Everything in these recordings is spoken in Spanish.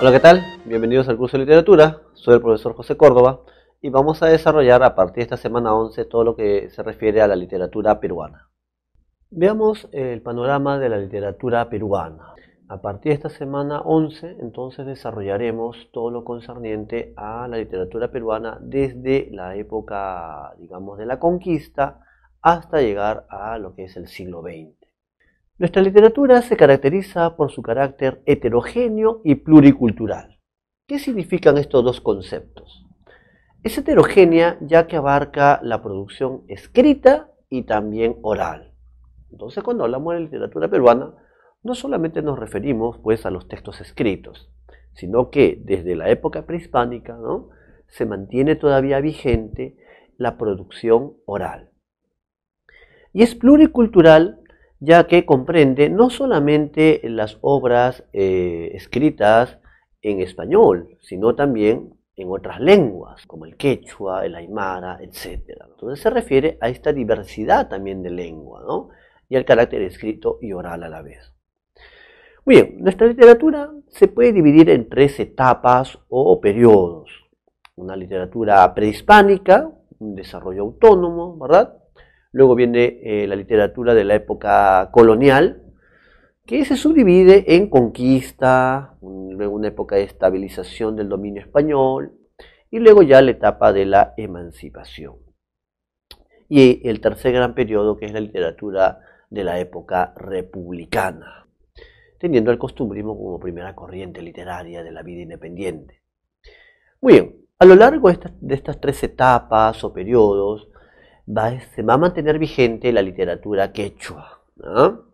Hola, ¿qué tal? Bienvenidos al curso de literatura. Soy el profesor José Córdoba y vamos a desarrollar a partir de esta semana 11 todo lo que se refiere a la literatura peruana. Veamos el panorama de la literatura peruana. A partir de esta semana 11, entonces desarrollaremos todo lo concerniente a la literatura peruana desde la época, digamos, de la conquista hasta llegar a lo que es el siglo XX. Nuestra literatura se caracteriza por su carácter heterogéneo y pluricultural. ¿Qué significan estos dos conceptos? Es heterogénea ya que abarca la producción escrita y también oral. Entonces, cuando hablamos de literatura peruana, no solamente nos referimos pues a los textos escritos, sino que desde la época prehispánica, ¿no?, se mantiene todavía vigente la producción oral. Y es pluricultural ya que comprende no solamente las obras escritas en español, sino también en otras lenguas, como el quechua, el aymara, etc. Entonces se refiere a esta diversidad también de lengua, ¿no?, y al carácter escrito y oral a la vez. Muy bien, nuestra literatura se puede dividir en tres etapas o periodos. Una literatura prehispánica, un desarrollo autónomo, ¿verdad? Luego viene la literatura de la época colonial, que se subdivide en conquista, luego una época de estabilización del dominio español, y luego ya la etapa de la emancipación. Y el tercer gran periodo, que es la literatura de la época republicana, teniendo el costumbrismo como primera corriente literaria de la vida independiente. Muy bien, a lo largo de estas tres etapas o periodos, se va a mantener vigente la literatura quechua, ¿no?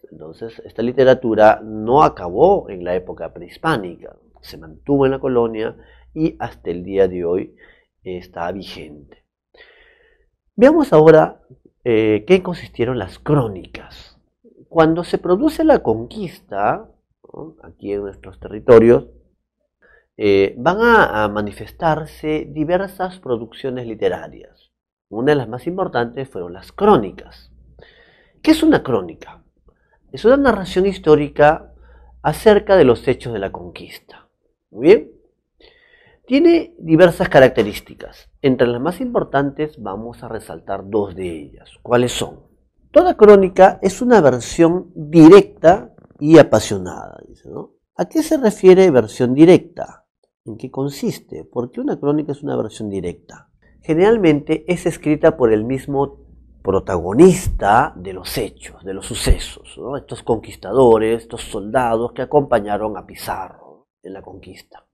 Entonces, esta literatura no acabó en la época prehispánica, se mantuvo en la colonia y hasta el día de hoy está vigente. Veamos ahora qué consistieron las crónicas. Cuando se produce la conquista, ¿no?, aquí en nuestros territorios, van a manifestarse diversas producciones literarias. Una de las más importantes fueron las crónicas. ¿Qué es una crónica? Es una narración histórica acerca de los hechos de la conquista. Muy bien. Tiene diversas características. Entre las más importantes vamos a resaltar dos de ellas. ¿Cuáles son? Toda crónica es una versión directa y apasionada, dice, ¿no? ¿A qué se refiere versión directa? ¿En qué consiste? ¿Por qué una crónica es una versión directa? Generalmente es escrita por el mismo protagonista de los hechos, de los sucesos, ¿no? Estos conquistadores, estos soldados que acompañaron a Pizarro en la conquista.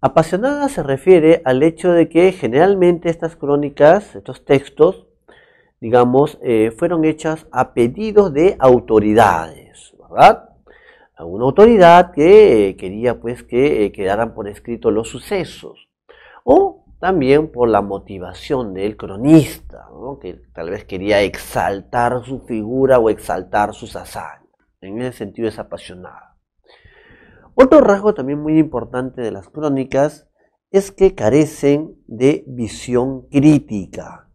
Apasionada se refiere al hecho de que generalmente estas crónicas, estos textos, digamos, fueron hechas a pedido de autoridades, ¿verdad? Alguna autoridad que quería pues que quedaran por escrito los sucesos, o también por la motivación del cronista, ¿no?, que tal vez quería exaltar su figura o exaltar sus hazañas. En ese sentido es apasionada. Otro rasgo también muy importante de las crónicas es que carecen de visión crítica.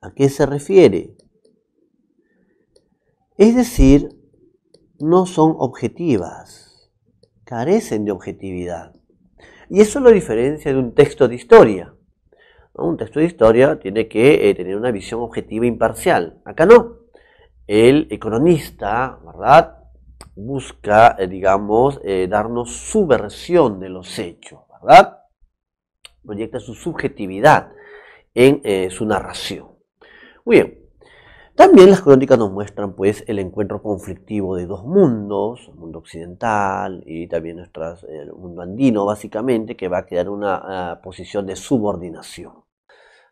¿A qué se refiere? Es decir, no son objetivas, carecen de objetividad. Y eso lo diferencia de un texto de historia, ¿no? Un texto de historia tiene que tener una visión objetiva e imparcial. Acá no. El cronista, ¿verdad?, busca, digamos, darnos su versión de los hechos, ¿verdad? Proyecta su subjetividad en su narración. Muy bien. También las crónicas nos muestran pues el encuentro conflictivo de dos mundos, el mundo occidental y también el mundo andino básicamente, que va a quedar una posición de subordinación.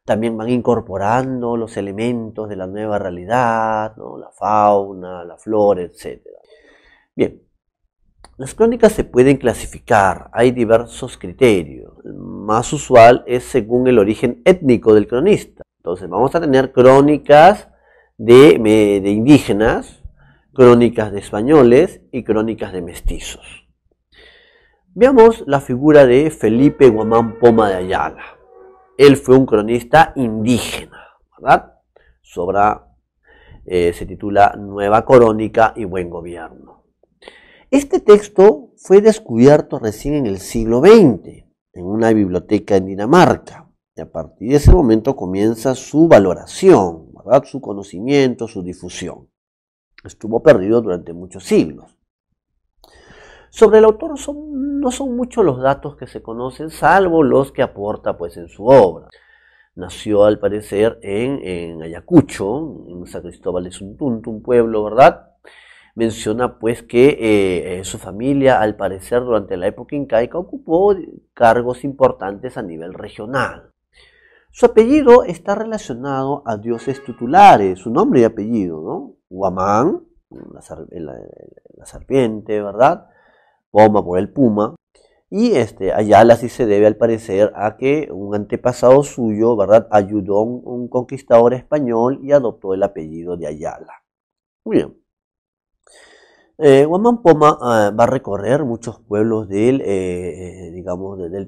También van incorporando los elementos de la nueva realidad, ¿no?, la fauna, la flora, etc. Bien, las crónicas se pueden clasificar, hay diversos criterios. El más usual es según el origen étnico del cronista. Entonces vamos a tener crónicas de indígenas, crónicas de españoles y crónicas de mestizos. Veamos la figura de Felipe Guamán Poma de Ayala. Él fue un cronista indígena, ¿verdad? Su obra se titula Nueva Crónica y Buen Gobierno. Este texto fue descubierto recién en el siglo XX, en una biblioteca en Dinamarca, y a partir de ese momento comienza su valoración, ¿verdad? Su conocimiento, su difusión. Estuvo perdido durante muchos siglos. Sobre el autor no son muchos los datos que se conocen, salvo los que aporta pues, en su obra. Nació al parecer en Ayacucho, en San Cristóbal de Suntuntu, un pueblo, ¿verdad? Menciona pues que su familia al parecer durante la época incaica ocupó cargos importantes a nivel regional. Su apellido está relacionado a dioses tutulares, su nombre y apellido, ¿no? Huamán, la serpiente, ¿verdad? Poma por el puma. Y Ayala sí se debe al parecer a que un antepasado suyo, ¿verdad?, ayudó a un conquistador español y adoptó el apellido de Ayala. Muy bien. Huamán Poma va a recorrer muchos pueblos del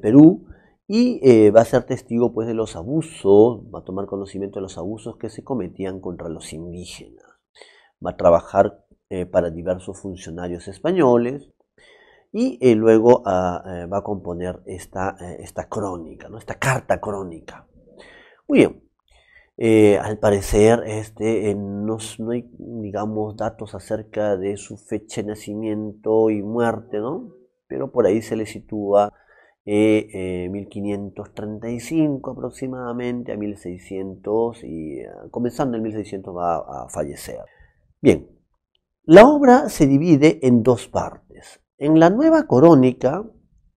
Perú y va a ser testigo pues, de los abusos, va a tomar conocimiento de los abusos que se cometían contra los indígenas. Va a trabajar para diversos funcionarios españoles. Y luego va a componer esta crónica, ¿no? Esta carta crónica. Muy bien. Al parecer no hay, digamos, datos acerca de su fecha de nacimiento y muerte, ¿no? Pero por ahí se le sitúa 1535 aproximadamente a 1600 y comenzando en 1600 va a fallecer. Bien, la obra se divide en dos partes. En la nueva crónica,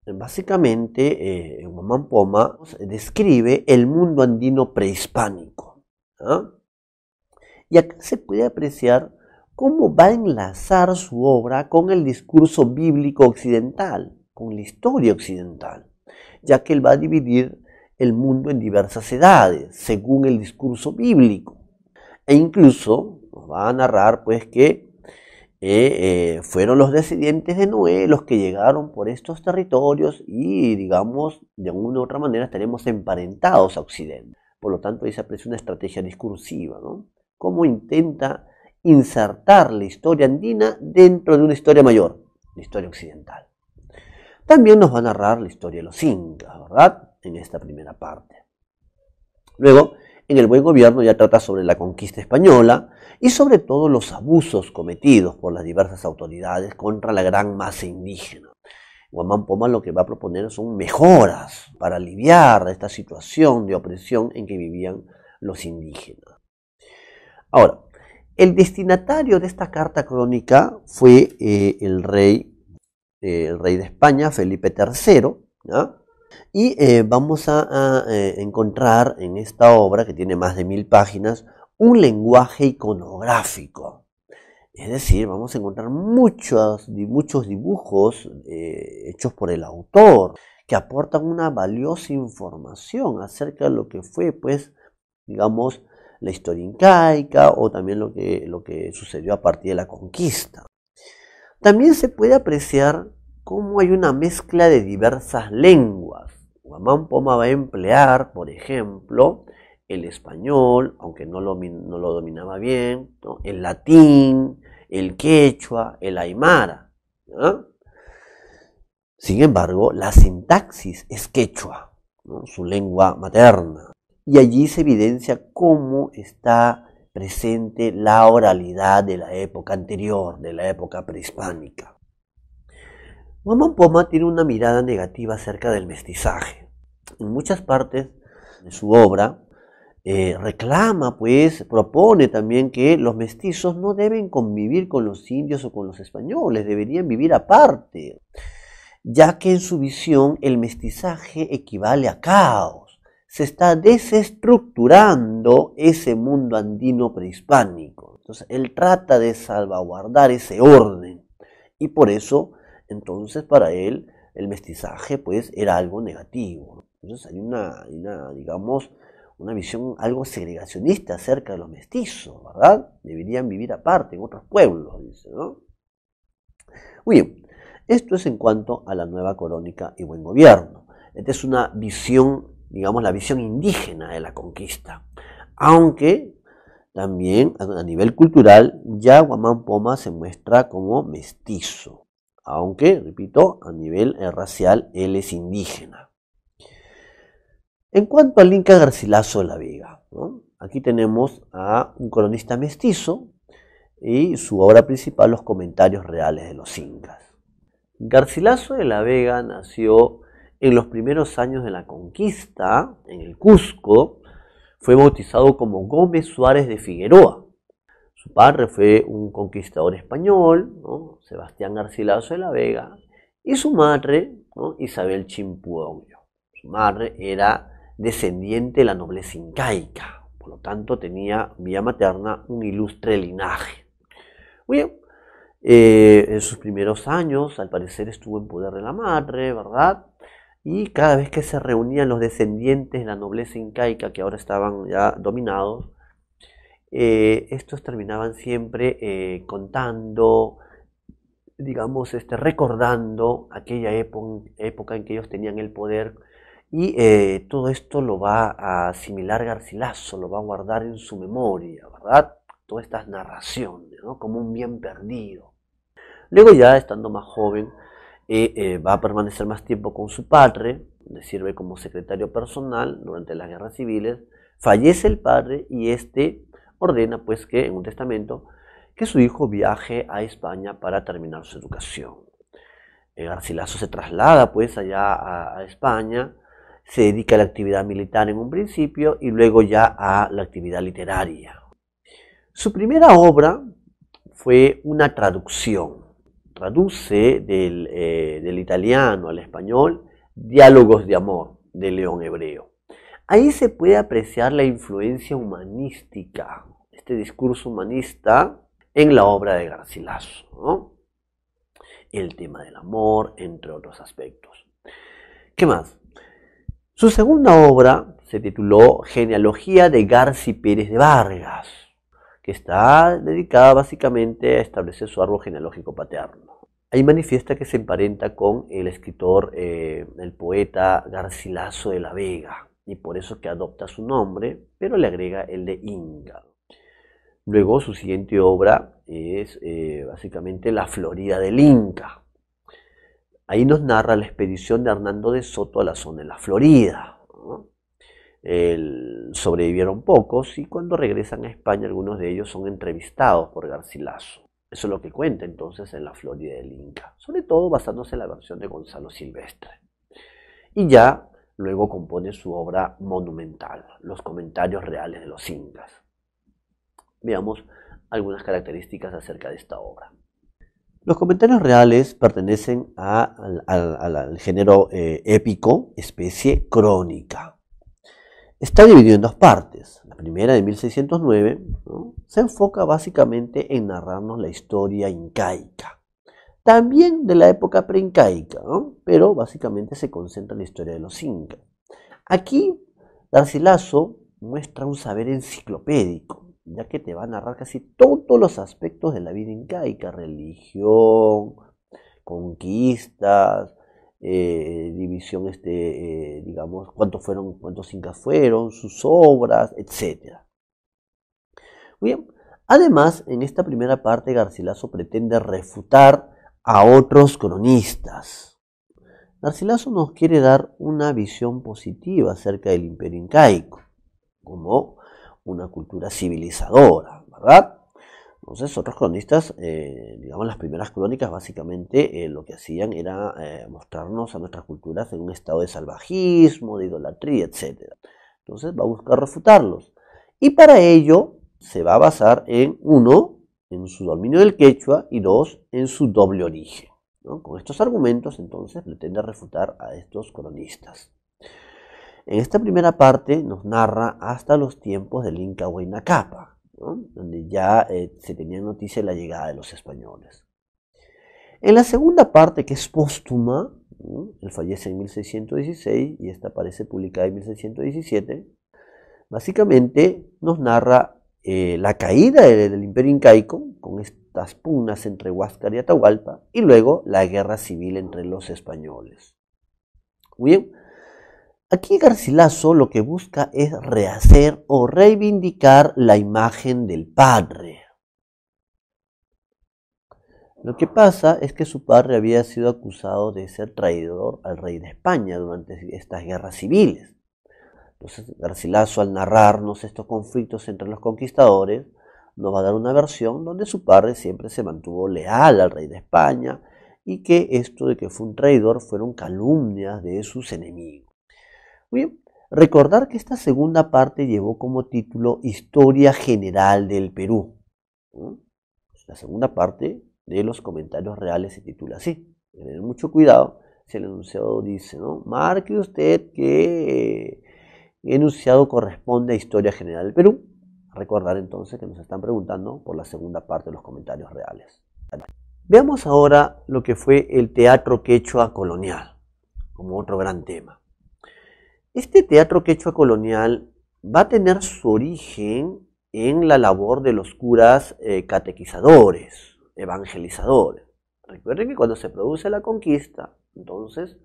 básicamente, Huamán Poma describe el mundo andino prehispánico. ¿Ah? Y acá se puede apreciar cómo va a enlazar su obra con el discurso bíblico occidental, con la historia occidental, ya que él va a dividir el mundo en diversas edades, según el discurso bíblico. E incluso nos va a narrar pues que fueron los descendientes de Noé los que llegaron por estos territorios y, digamos, de alguna u otra manera estaremos emparentados a Occidente. Por lo tanto, ahí se aprecia una estrategia discursiva, ¿no? Cómo intenta insertar la historia andina dentro de una historia mayor, la historia occidental. También nos va a narrar la historia de los incas, ¿verdad? En esta primera parte. Luego, en El Buen Gobierno ya trata sobre la conquista española y sobre todo los abusos cometidos por las diversas autoridades contra la gran masa indígena. Huamán Poma lo que va a proponer son mejoras para aliviar esta situación de opresión en que vivían los indígenas. Ahora, el destinatario de esta carta crónica fue el rey de España, Felipe III, ¿no? Y vamos a encontrar en esta obra, que tiene más de 1000 páginas, un lenguaje iconográfico. Es decir, vamos a encontrar muchos dibujos hechos por el autor, que aportan una valiosa información acerca de lo que fue, pues, digamos, la historia incaica o también lo que sucedió a partir de la conquista. También se puede apreciar cómo hay una mezcla de diversas lenguas. Huamán Poma va a emplear, por ejemplo, el español, aunque no lo dominaba bien, ¿no? El latín, el quechua, el aymara, ¿no? Sin embargo, la sintaxis es quechua, ¿no? Su lengua materna. Y allí se evidencia cómo está presente la oralidad de la época anterior, de la época prehispánica. Huamán Poma tiene una mirada negativa acerca del mestizaje. En muchas partes de su obra reclama, pues, propone también que los mestizos no deben convivir con los indios o con los españoles, deberían vivir aparte, ya que en su visión el mestizaje equivale a caos. Se está desestructurando ese mundo andino prehispánico. Entonces, él trata de salvaguardar ese orden y por eso, entonces, para él, el mestizaje, pues, era algo negativo. Entonces, hay digamos, una visión algo segregacionista acerca de los mestizos, ¿verdad? Deberían vivir aparte en otros pueblos, dice, ¿no? Muy bien, esto es en cuanto a la nueva crónica y buen gobierno. Esta es una visión, digamos, la visión indígena de la conquista. Aunque también a nivel cultural, ya Huamán Poma se muestra como mestizo. aunque, repito, a nivel racial él es indígena. En cuanto al Inca Garcilaso de la Vega, ¿no? Aquí tenemos a un cronista mestizo y su obra principal, Los Comentarios Reales de los Incas. Garcilaso de la Vega nació en los primeros años de la conquista, en el Cusco. Fue bautizado como Gómez Suárez de Figueroa. Su padre fue un conquistador español, ¿no? Sebastián Garcilaso de la Vega, y su madre, ¿no? Isabel Chimpuogno. Su madre era descendiente de la nobleza incaica, por lo tanto tenía vía materna un ilustre linaje. Muy bien, en sus primeros años, al parecer, estuvo en poder de la madre, ¿verdad? Y cada vez que se reunían los descendientes de la nobleza incaica, que ahora estaban ya dominados, estos terminaban siempre contando, digamos, recordando aquella época en que ellos tenían el poder. Y todo esto lo va a asimilar Garcilaso, lo va a guardar en su memoria, ¿verdad? Todas estas narraciones, ¿no? Como un bien perdido. Luego ya, estando más joven, va a permanecer más tiempo con su padre, le sirve como secretario personal durante las guerras civiles. Fallece el padre y ordena, pues, que en un testamento, que su hijo viaje a España para terminar su educación. Garcilaso se traslada, pues, allá a España. Se dedica a la actividad militar en un principio y luego ya a la actividad literaria. Su primera obra fue una traducción. Traduce del italiano al español Diálogos de Amor de León Hebreo. Ahí se puede apreciar la influencia humanística, este discurso humanista en la obra de Garcilaso, ¿no? El tema del amor, entre otros aspectos. ¿Qué más? Su segunda obra se tituló Genealogía de Garci Pérez de Vargas, que está dedicada básicamente a establecer su árbol genealógico paterno. Ahí manifiesta que se emparenta con el escritor, el poeta Garcilaso de la Vega, y por eso que adopta su nombre, pero le agrega el de Inca. Luego su siguiente obra es básicamente La Florida del Inca. Ahí nos narra la expedición de Hernando de Soto a la zona de la Florida, ¿no? Sobrevivieron pocos y cuando regresan a España algunos de ellos son entrevistados por Garcilaso. Eso es lo que cuenta entonces en La Florida del Inca, sobre todo basándose en la versión de Gonzalo Silvestre. Y ya luego compone su obra monumental, Los Comentarios Reales de los Incas. Veamos algunas características acerca de esta obra. Los comentarios reales pertenecen al género épico, especie crónica. Está dividido en dos partes. La primera, de 1609, ¿no? Se enfoca básicamente en narrarnos la historia incaica. También de la época preincaica, ¿no? Pero básicamente se concentra en la historia de los incas. Aquí, Garcilaso muestra un saber enciclopédico, ya que te va a narrar casi todos los aspectos de la vida incaica: religión, conquistas, división, digamos, cuántos incas fueron, sus obras, etc. Muy bien. Además, en esta primera parte, Garcilaso pretende refutar a otros cronistas. Garcilaso nos quiere dar una visión positiva acerca del imperio incaico, como una cultura civilizadora, ¿verdad? Entonces, otros cronistas, digamos, las primeras crónicas, básicamente lo que hacían era mostrarnos a nuestras culturas en un estado de salvajismo, de idolatría, etc. Entonces, va a buscar refutarlos. Y para ello, se va a basar en, uno, en su dominio del quechua, y dos, en su doble origen, ¿no? Con estos argumentos, entonces, pretende refutar a estos cronistas. En esta primera parte nos narra hasta los tiempos del Inca Huayna Cápac, ¿no? Donde ya se tenía noticia de la llegada de los españoles. En la segunda parte, que es póstuma, ¿no? Él fallece en 1616 y esta aparece publicada en 1617, básicamente nos narra la caída del imperio incaico, con estas pugnas entre Huáscar y Atahualpa, y luego la guerra civil entre los españoles. Muy bien. Aquí Garcilaso lo que busca es rehacer o reivindicar la imagen del padre. Lo que pasa es que su padre había sido acusado de ser traidor al rey de España durante estas guerras civiles. Entonces Garcilaso, al narrarnos estos conflictos entre los conquistadores, nos va a dar una versión donde su padre siempre se mantuvo leal al rey de España y que esto de que fue un traidor fueron calumnias de sus enemigos. Muy bien, recordar que esta segunda parte llevó como título Historia General del Perú. La segunda parte de los comentarios reales se titula así. Tener mucho cuidado si el enunciado dice, ¿no? Marque usted que el enunciado corresponde a Historia General del Perú. Recordar entonces que nos están preguntando por la segunda parte de los comentarios reales. Veamos ahora lo que fue el teatro quechua colonial, como otro gran tema. Este teatro quechua colonial va a tener su origen en la labor de los curas catequizadores, evangelizadores. Recuerden que cuando se produce la conquista, entonces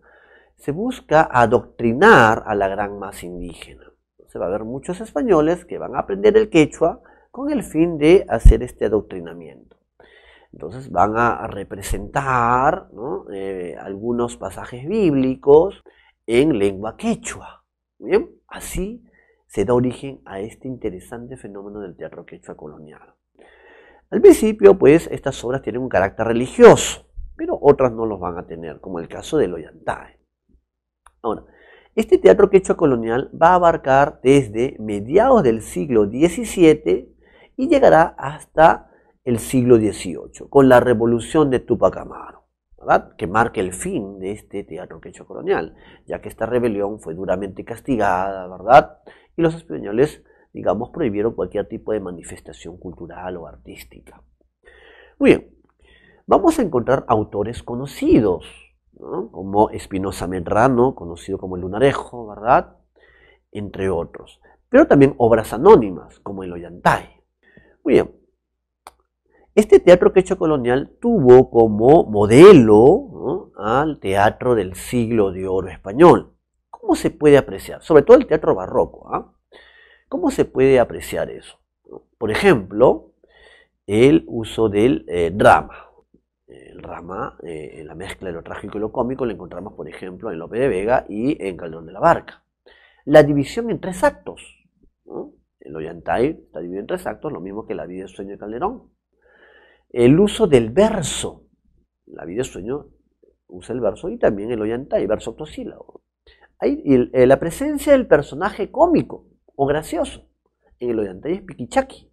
se busca adoctrinar a la gran masa indígena. Se va a haber muchos españoles que van a aprender el quechua con el fin de hacer este adoctrinamiento. Entonces van a representar, ¿no? Algunos pasajes bíblicos en lengua quechua. Bien, así se da origen a este interesante fenómeno del teatro quechua colonial. Al principio, pues, estas obras tienen un carácter religioso, pero otras no los van a tener, como el caso del Ollantay. Ahora, este teatro quechua colonial va a abarcar desde mediados del siglo XVII y llegará hasta el siglo XVIII, con la revolución de Túpac Amaru, ¿verdad? Que marca el fin de este teatro quechua colonial, ya que esta rebelión fue duramente castigada, ¿verdad? Y los españoles, digamos, prohibieron cualquier tipo de manifestación cultural o artística. Muy bien, vamos a encontrar autores conocidos, ¿no? Como Espinosa Medrano, conocido como el Lunarejo, ¿verdad? Entre otros. Pero también obras anónimas, como el Ollantay. Muy bien. Este teatro quechua colonial tuvo como modelo, ¿no?, al teatro del siglo de oro español. ¿Cómo se puede apreciar? Sobre todo el teatro barroco. ¿Cómo se puede apreciar eso? Por ejemplo, el uso del drama. El drama, la mezcla de lo trágico y lo cómico, lo encontramos, por ejemplo, en Lope de Vega y en Calderón de la Barca. La división en 3 actos, ¿no? El Ollantay está dividido en 3 actos, lo mismo que La vida y sueño de Calderón. El uso del verso. La vida y sueño usa el verso y también el Ollantay, verso octosílabo. La presencia del personaje cómico o gracioso. En el Ollantay es Piquichaqui.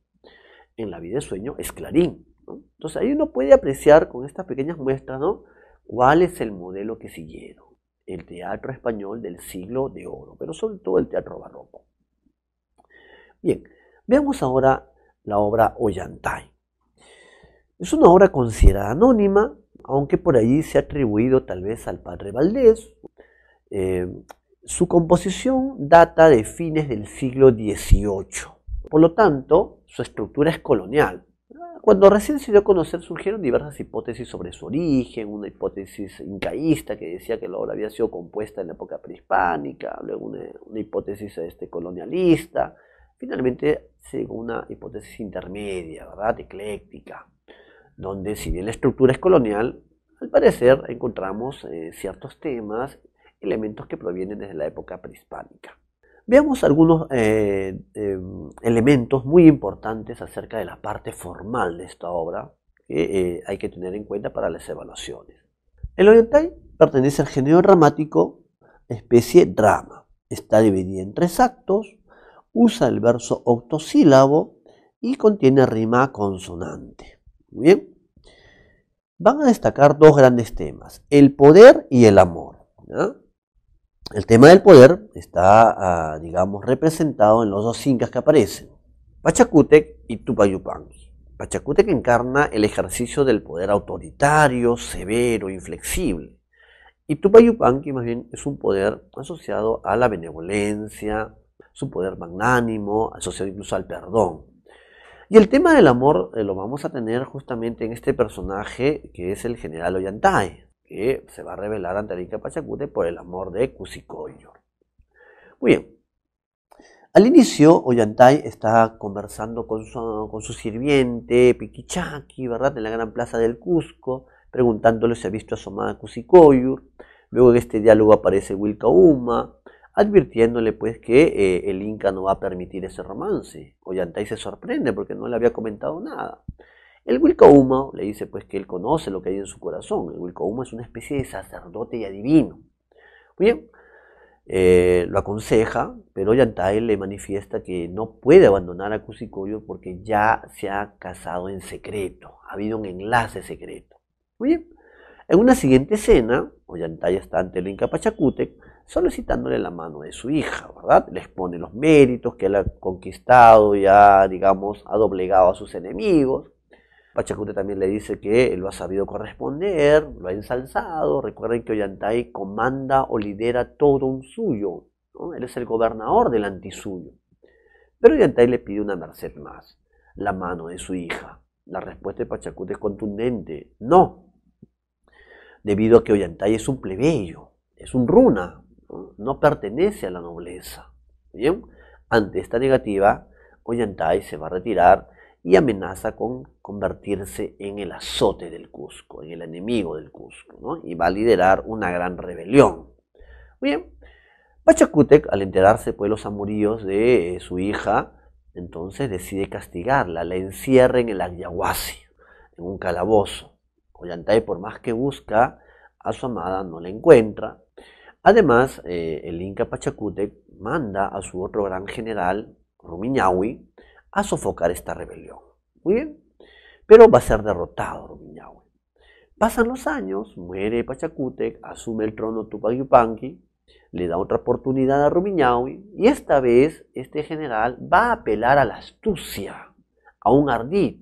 En La vida y sueño es Clarín, ¿no? Entonces ahí uno puede apreciar con estas pequeñas muestras, ¿no?, cuál es el modelo que siguieron. El teatro español del siglo de oro, pero sobre todo el teatro barroco. Bien, veamos ahora la obra Ollantay. Es una obra considerada anónima, aunque por ahí se ha atribuido tal vez al padre Valdés. Su composición data de fines del siglo XVIII. Por lo tanto, su estructura es colonial. Cuando recién se dio a conocer surgieron diversas hipótesis sobre su origen, una hipótesis incaísta que decía que la obra había sido compuesta en la época prehispánica, luego una hipótesis colonialista, finalmente una hipótesis intermedia, ¿verdad?, ecléctica, donde si bien la estructura es colonial, al parecer encontramos ciertos temas, elementos que provienen desde la época prehispánica. Veamos algunos elementos muy importantes acerca de la parte formal de esta obra que hay que tener en cuenta para las evaluaciones. El Ollantay pertenece al género dramático, especie drama. Está dividida en 3 actos, usa el verso octosílabo y contiene rima consonante. Muy bien. Van a destacar 2 grandes temas, el poder y el amor, ¿ya? El tema del poder está, digamos, representado en los 2 incas que aparecen, Pachacútec y Tupayupanqui. Pachacútec encarna el ejercicio del poder autoritario, severo, inflexible. Y Tupayupanqui más bien es un poder asociado a la benevolencia, su poder magnánimo, asociado incluso al perdón. Y el tema del amor lo vamos a tener justamente en este personaje que es el general Ollantay, que se va a revelar ante el Inca Pachacútec por el amor de Cusicoyo. Muy bien. Al inicio, Ollantay está conversando con su sirviente, Piquichaki, ¿verdad?, en la gran plaza del Cusco, preguntándole si ha visto a su amada Cusicoyur. Luego en este diálogo aparece Wilcauma, advirtiéndole pues que el Inca no va a permitir ese romance. Ollantay se sorprende porque no le había comentado nada. El Wilcauma le dice pues que él conoce lo que hay en su corazón. El Wilcauma es una especie de sacerdote y adivino. Muy bien. Lo aconseja, pero Ollantay le manifiesta que no puede abandonar a Cusicoyo porque ya se ha casado en secreto, ha habido un enlace secreto. Muy bien. En una siguiente escena, Ollantay está ante el Inca Pachacútec solicitándole la mano de su hija, ¿verdad? Le expone los méritos que él ha conquistado y ha, digamos, ha doblegado a sus enemigos. Pachacútec también le dice que lo ha sabido corresponder, lo ha ensalzado. Recuerden que Ollantay comanda o lidera todo un suyo, ¿no? Él es el gobernador del antisuyo. Pero Ollantay le pide una merced más, la mano de su hija. La respuesta de Pachacútec es contundente, no, debido a que Ollantay es un plebeyo, es un runa, no pertenece a la nobleza. ¿Bien? Ante esta negativa, Ollantay se va a retirar y amenaza con convertirse en el azote del Cusco, en el enemigo del Cusco, ¿no? Y va a liderar una gran rebelión. Bien, Pachacútec, al enterarse pues los amoríos de su hija, entonces decide castigarla, la encierra en el Ayahuasi, en un calabozo. Ollantay, por más que busca a su amada, no la encuentra. Además, el Inca Pachacútec manda a su otro gran general, Rumiñahui, a sofocar esta rebelión. Muy bien, pero va a ser derrotado Rumiñahui. Pasan los años, muere Pachacútec, asume el trono Tupac Yupanqui, le da otra oportunidad a Rumiñahui y esta vez este general va a apelar a la astucia, a un ardid.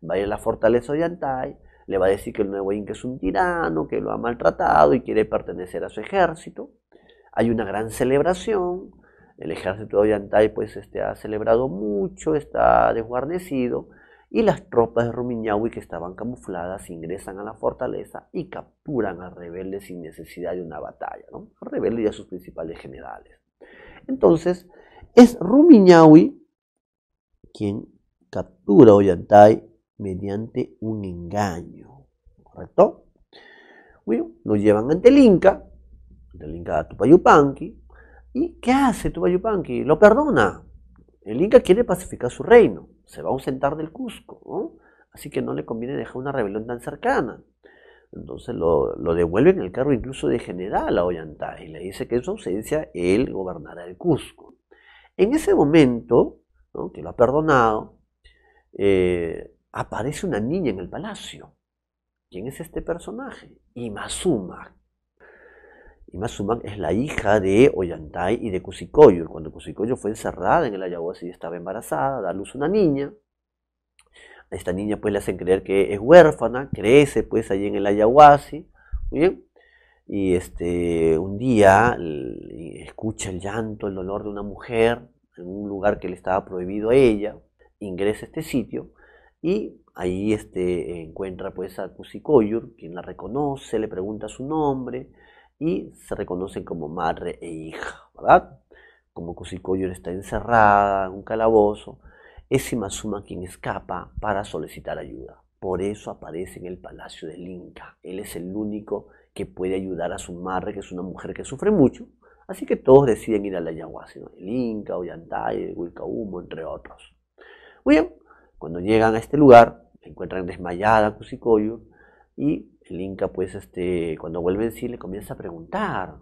Va a ir a la fortaleza de Ollantay, le va a decir que el nuevo Inca es un tirano, que lo ha maltratado y quiere pertenecer a su ejército. Hay una gran celebración. El ejército de Ollantay pues ha celebrado mucho, está desguarnecido y las tropas de Rumiñahui que estaban camufladas ingresan a la fortaleza y capturan al rebelde sin necesidad de una batalla, ¿no? Al rebelde y a sus principales generales. Entonces es Rumiñahui quien captura a Ollantay mediante un engaño, ¿correcto? Bueno, lo llevan ante el Inca Tupac Yupanqui. ¿Y qué hace Tupac Yupanqui? Lo perdona. El Inca quiere pacificar su reino, se va a ausentar del Cusco, ¿no? Así que no le conviene dejar una rebelión tan cercana. Entonces lo devuelve en el cargo incluso de general a Ollantay y le dice que en su ausencia él gobernará el Cusco. En ese momento, ¿no?, que lo ha perdonado, aparece una niña en el palacio. ¿Quién es este personaje? Imazuma. Imazuma es la hija de Ollantay y de Cusicoyo. Cuando Cusicoyo fue encerrada en el Ayahuasca y estaba embarazada, da a luz una niña. A esta niña pues le hacen creer que es huérfana, crece pues allí en el Ayahuasca. Muy bien. Y un día escucha el llanto, el dolor de una mujer en un lugar que le estaba prohibido a ella. Ingresa a este sitio y ahí encuentra pues a Cusicoyo, quien la reconoce, le pregunta su nombre y se reconocen como madre e hija, ¿verdad? Como Cusicoyo está encerrada en un calabozo, es Imazuma quien escapa para solicitar ayuda. Por eso aparece en el palacio del Inca. Él es el único que puede ayudar a su madre, que es una mujer que sufre mucho. Así que todos deciden ir a la Ayahuasca, ¿no? El Inca, Ollantay, Wilcahumo, entre otros. Muy bien, cuando llegan a este lugar, encuentran desmayada a Cusicoyo y el Inca, pues, cuando vuelve en sí, le comienza a preguntar: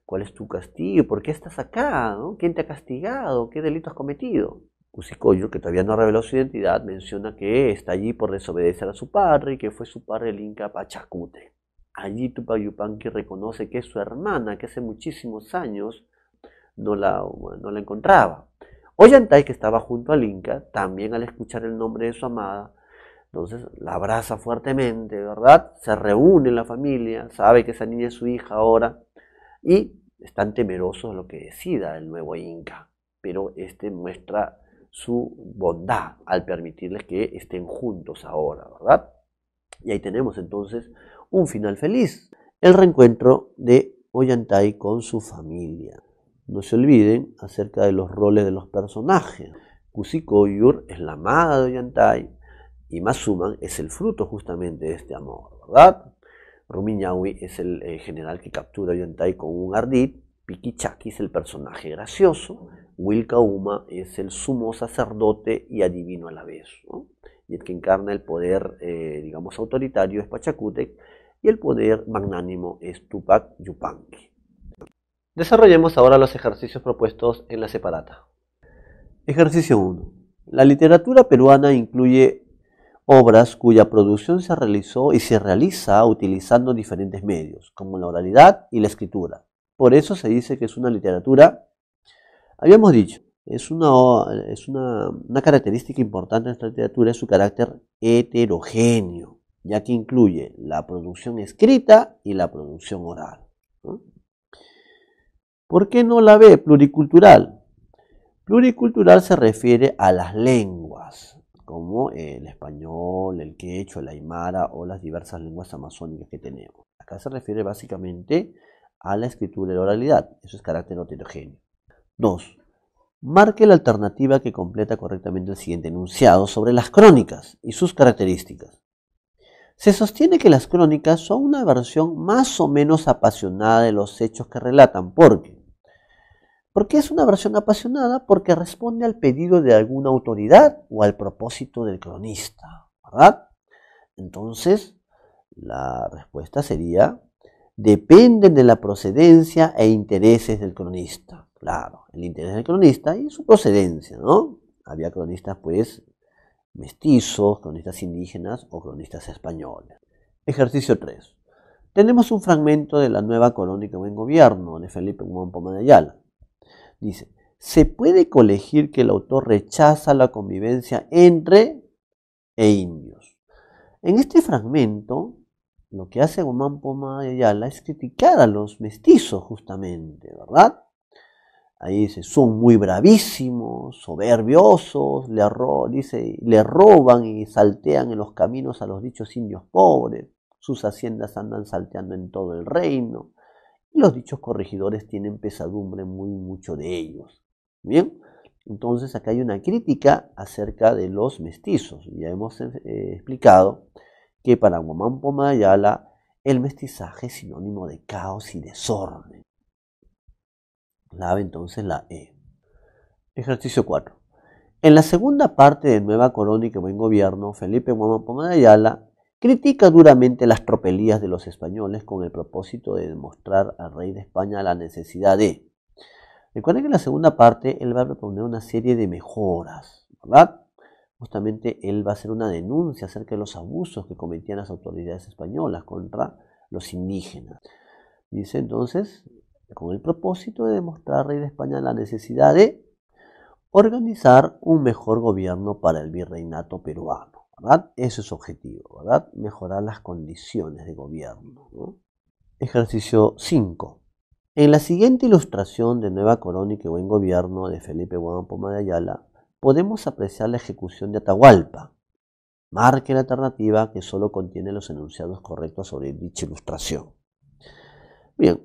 ¿cuál es tu castigo? ¿Por qué estás acá? ¿No? ¿Quién te ha castigado? ¿Qué delito has cometido? Cusicoyo, que todavía no reveló su identidad, menciona que está allí por desobedecer a su padre y que fue su padre el Inca Pachacútec. Allí Tupac Yupanqui reconoce que es su hermana, que hace muchísimos años no la encontraba. Ollantay, que estaba junto al Inca, también al escuchar el nombre de su amada, entonces la abraza fuertemente, ¿verdad? Se reúne la familia, sabe que esa niña es su hija ahora y están temerosos de lo que decida el nuevo Inca. Pero muestra su bondad al permitirles que estén juntos ahora, ¿verdad? Y ahí tenemos entonces un final feliz, el reencuentro de Ollantay con su familia. No se olviden acerca de los roles de los personajes. Kusikoyur es la amada de Ollantay y Masuman es el fruto justamente de este amor, ¿verdad? Rumiñahui es el general que captura a Ollantay con un ardid. Piquichaki es el personaje gracioso. Wilcauma es el sumo sacerdote y adivino a la vez, ¿no? Y el que encarna el poder, digamos, autoritario es Pachacútec y el poder magnánimo es Tupac Yupanqui. Desarrollemos ahora los ejercicios propuestos en la separata. Ejercicio 1. La literatura peruana incluye obras cuya producción se realizó y se realiza utilizando diferentes medios, como la oralidad y la escritura. Por eso se dice que es una literatura, habíamos dicho, es una característica importante de esta literatura, es su carácter heterogéneo, ya que incluye la producción escrita y la producción oral, ¿no? ¿Por qué no la ve pluricultural? Pluricultural se refiere a las lenguas, como el español, el quechua, el aymara o las diversas lenguas amazónicas que tenemos. Acá se refiere básicamente a la escritura y la oralidad. Eso es carácter heterogéneo. 2. Marque la alternativa que completa correctamente el siguiente enunciado sobre las crónicas y sus características. Se sostiene que las crónicas son una versión más o menos apasionada de los hechos que relatan. ¿Por qué? ¿Por qué es una versión apasionada? Porque responde al pedido de alguna autoridad o al propósito del cronista, ¿verdad? Entonces, la respuesta sería: dependen de la procedencia e intereses del cronista. Claro, el interés del cronista y su procedencia, ¿no? Había cronistas, pues, mestizos, cronistas indígenas o cronistas españoles. Ejercicio 3. Tenemos un fragmento de la nueva crónica Buen Gobierno de Felipe Huamán Pomar de Ayala. Dice: se puede colegir que el autor rechaza la convivencia entre indios. En este fragmento, lo que hace Huamán Pomar de Ayala es criticar a los mestizos justamente, ¿verdad? Ahí dice: son muy bravísimos, soberbiosos, le roban y saltean en los caminos a los dichos indios pobres, sus haciendas andan salteando en todo el reino, y los dichos corregidores tienen pesadumbre muy mucho de ellos. Bien, entonces acá hay una crítica acerca de los mestizos. Ya hemos explicado que para Huamán Pomar de Ayala el mestizaje es sinónimo de caos y desorden. Clave entonces la E. Ejercicio 4. En la segunda parte de Nueva Crónica Buen Gobierno, Felipe Huamán Pomar de Ayala critica duramente las tropelías de los españoles con el propósito de demostrar al rey de España la necesidad de. Recuerden que en la segunda parte él va a proponer una serie de mejoras, ¿verdad? Justamente él va a hacer una denuncia acerca de los abusos que cometían las autoridades españolas contra los indígenas. Dice entonces, con el propósito de demostrar al rey de España la necesidad de organizar un mejor gobierno para el virreinato peruano, ¿verdad? Ese es su objetivo, ¿verdad? Mejorar las condiciones de gobierno, ¿no? Ejercicio 5. En la siguiente ilustración de Nueva Crónica y Buen Gobierno de Felipe Huamán Pomar de Ayala, podemos apreciar la ejecución de Atahualpa. Marque la alternativa que solo contiene los enunciados correctos sobre dicha ilustración. Bien.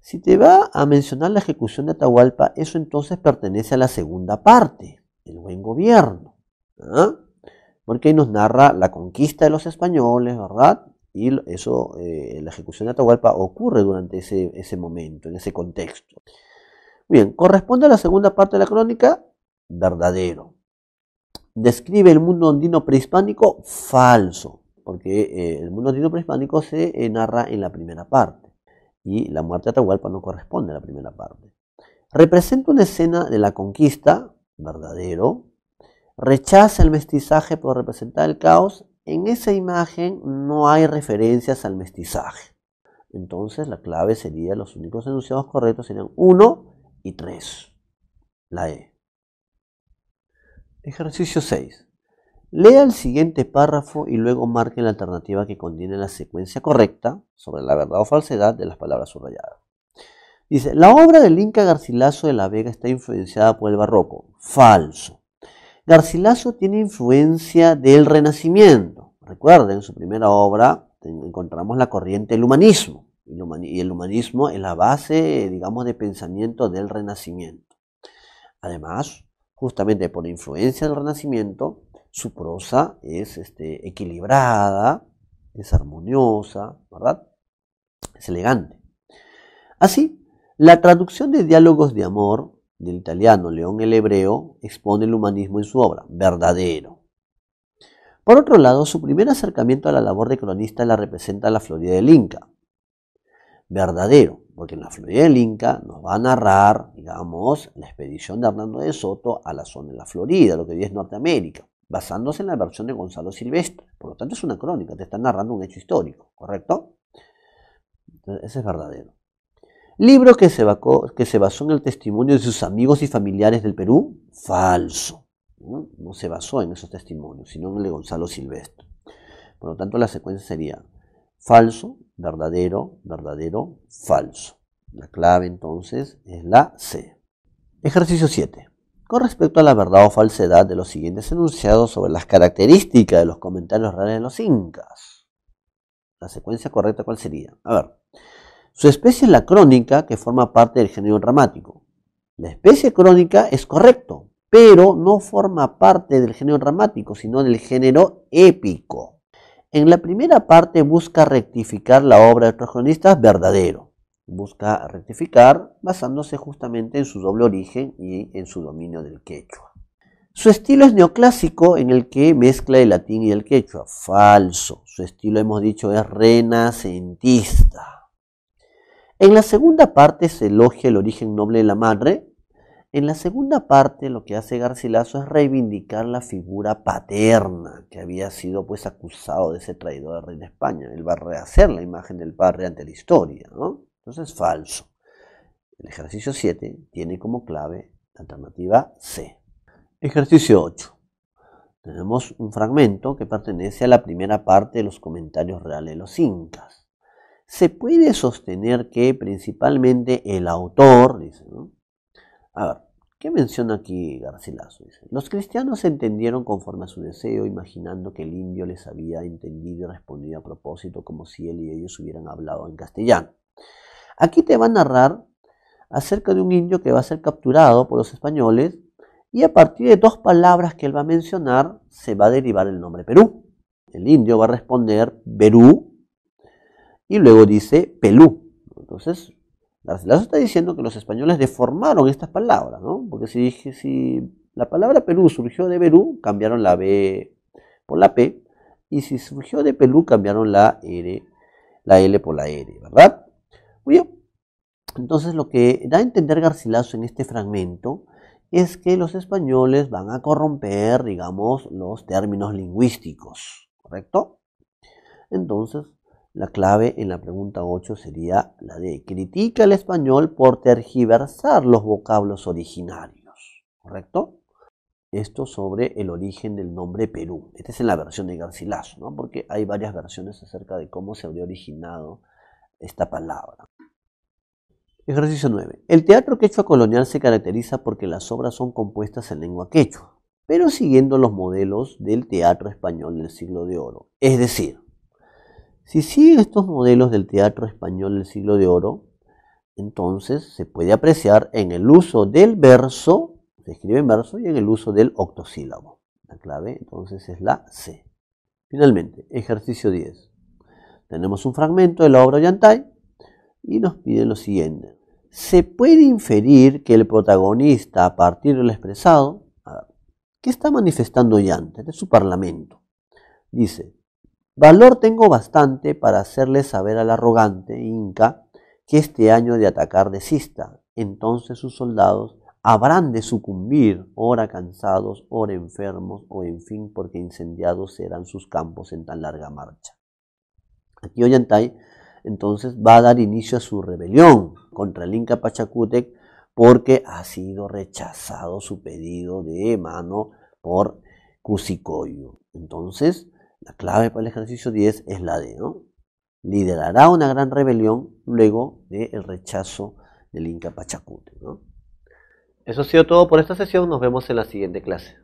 Si te va a mencionar la ejecución de Atahualpa, eso entonces pertenece a la segunda parte, el Buen Gobierno, ¿ah? Porque ahí nos narra la conquista de los españoles, ¿verdad? Y eso, la ejecución de Atahualpa ocurre durante ese momento, en ese contexto. Bien, corresponde a la segunda parte de la crónica, verdadero. Describe el mundo andino prehispánico, falso, porque el mundo andino prehispánico se narra en la primera parte. Y la muerte de Atahualpa no corresponde a la primera parte. Representa una escena de la conquista, verdadero. Rechaza el mestizaje por representar el caos. En esa imagen no hay referencias al mestizaje. Entonces la clave sería, los únicos enunciados correctos serían 1 y 3. La E. Ejercicio 6. Lea el siguiente párrafo y luego marque la alternativa que contiene la secuencia correcta sobre la verdad o falsedad de las palabras subrayadas. Dice: la obra del Inca Garcilaso de la Vega está influenciada por el barroco. Falso. Garcilaso tiene influencia del Renacimiento. Recuerden, en su primera obra encontramos la corriente del humanismo. Y el humanismo es la base, digamos, de pensamiento del Renacimiento. Además, justamente por influencia del Renacimiento, su prosa es equilibrada, es armoniosa, ¿verdad? Es elegante. Así, la traducción de Diálogos de Amor del italiano León el Hebreo expone el humanismo en su obra, Verdadero. Por otro lado, su primer acercamiento a la labor de cronista la representa la Florida del Inca. Verdadero, porque en la Florida del Inca nos va a narrar, digamos, la expedición de Hernando de Soto a la zona de la Florida, lo que hoy es Norteamérica, basándose en la versión de Gonzalo Silvestre. Por lo tanto, es una crónica, te está narrando un hecho histórico, ¿correcto? Entonces, ese es Verdadero. Libro que se basó en el testimonio de sus amigos y familiares del Perú, falso. No se basó en esos testimonios, sino en el de Gonzalo Silvestre. Por lo tanto, la secuencia sería falso, verdadero, verdadero, falso. La clave entonces es la C. Ejercicio 7. Con respecto a la verdad o falsedad de los siguientes enunciados sobre las características de los comentarios reales de los incas. La secuencia correcta, ¿cuál sería? A ver. Su especie es la crónica, que forma parte del género dramático. La especie crónica es correcto, pero no forma parte del género dramático, sino del género épico. En la primera parte busca rectificar la obra de otros cronistas, Verdadero. Busca rectificar basándose justamente en su doble origen y en su dominio del quechua. Su estilo es neoclásico, en el que mezcla el latín y el quechua, falso. Su estilo, hemos dicho, es renacentista. En la segunda parte se elogia el origen noble de la madre. En la segunda parte lo que hace Garcilaso es reivindicar la figura paterna, que había sido pues acusado de ser traidor del rey de España. Él va a rehacer la imagen del padre ante la historia, ¿no? Entonces, falso. El ejercicio 7 tiene como clave la alternativa C. Ejercicio 8. Tenemos un fragmento que pertenece a la primera parte de los comentarios reales de los incas. Se puede sostener que principalmente el autor, dice, ¿no? A ver, ¿qué menciona aquí Garcilaso? Dice, los cristianos se entendieron conforme a su deseo, imaginando que el indio les había entendido y respondido a propósito, como si él y ellos hubieran hablado en castellano. Aquí te va a narrar acerca de un indio que va a ser capturado por los españoles, y a partir de dos palabras que él va a mencionar, se va a derivar el nombre Perú. El indio va a responder Perú, y luego dice Pelú. Entonces, Garcilaso está diciendo que los españoles deformaron estas palabras, ¿no? Porque si la palabra Perú surgió de Perú, cambiaron la B por la P, y si surgió de Pelú, cambiaron la L por la R, ¿verdad? Muy bien. Entonces, lo que da a entender Garcilaso en este fragmento es que los españoles van a corromper, digamos, los términos lingüísticos, ¿correcto? Entonces, la clave en la pregunta 8 sería la de critica el español por tergiversar los vocablos originarios, ¿correcto? Esto sobre el origen del nombre Perú. Esta es en la versión de Garcilaso, ¿no? Porque hay varias versiones acerca de cómo se habría originado esta palabra. Ejercicio 9. El teatro quechua colonial se caracteriza porque las obras son compuestas en lengua quechua, pero siguiendo los modelos del teatro español del siglo de oro. Es decir, si siguen estos modelos del teatro español del siglo de oro, entonces se puede apreciar en el uso del verso, se escribe en verso, y en el uso del octosílabo. La clave entonces es la C. Finalmente, ejercicio 10. Tenemos un fragmento de la obra Ollantay y nos piden lo siguiente. Se puede inferir que el protagonista, a partir de lo expresado, ¿qué está manifestando Ollantay? De su parlamento. Dice: valor tengo bastante para hacerle saber al arrogante inca que este año de atacar desista. Entonces sus soldados habrán de sucumbir, ora cansados, ora enfermos, o en fin, porque incendiados serán sus campos en tan larga marcha. Aquí Ollantay entonces va a dar inicio a su rebelión contra el Inca Pachacútec, porque ha sido rechazado su pedido de mano por Cusicoyo. Entonces, la clave para el ejercicio 10 es la D, ¿no? Liderará una gran rebelión luego del rechazo del Inca Pachacútec, ¿no? Eso ha sido todo por esta sesión. Nos vemos en la siguiente clase.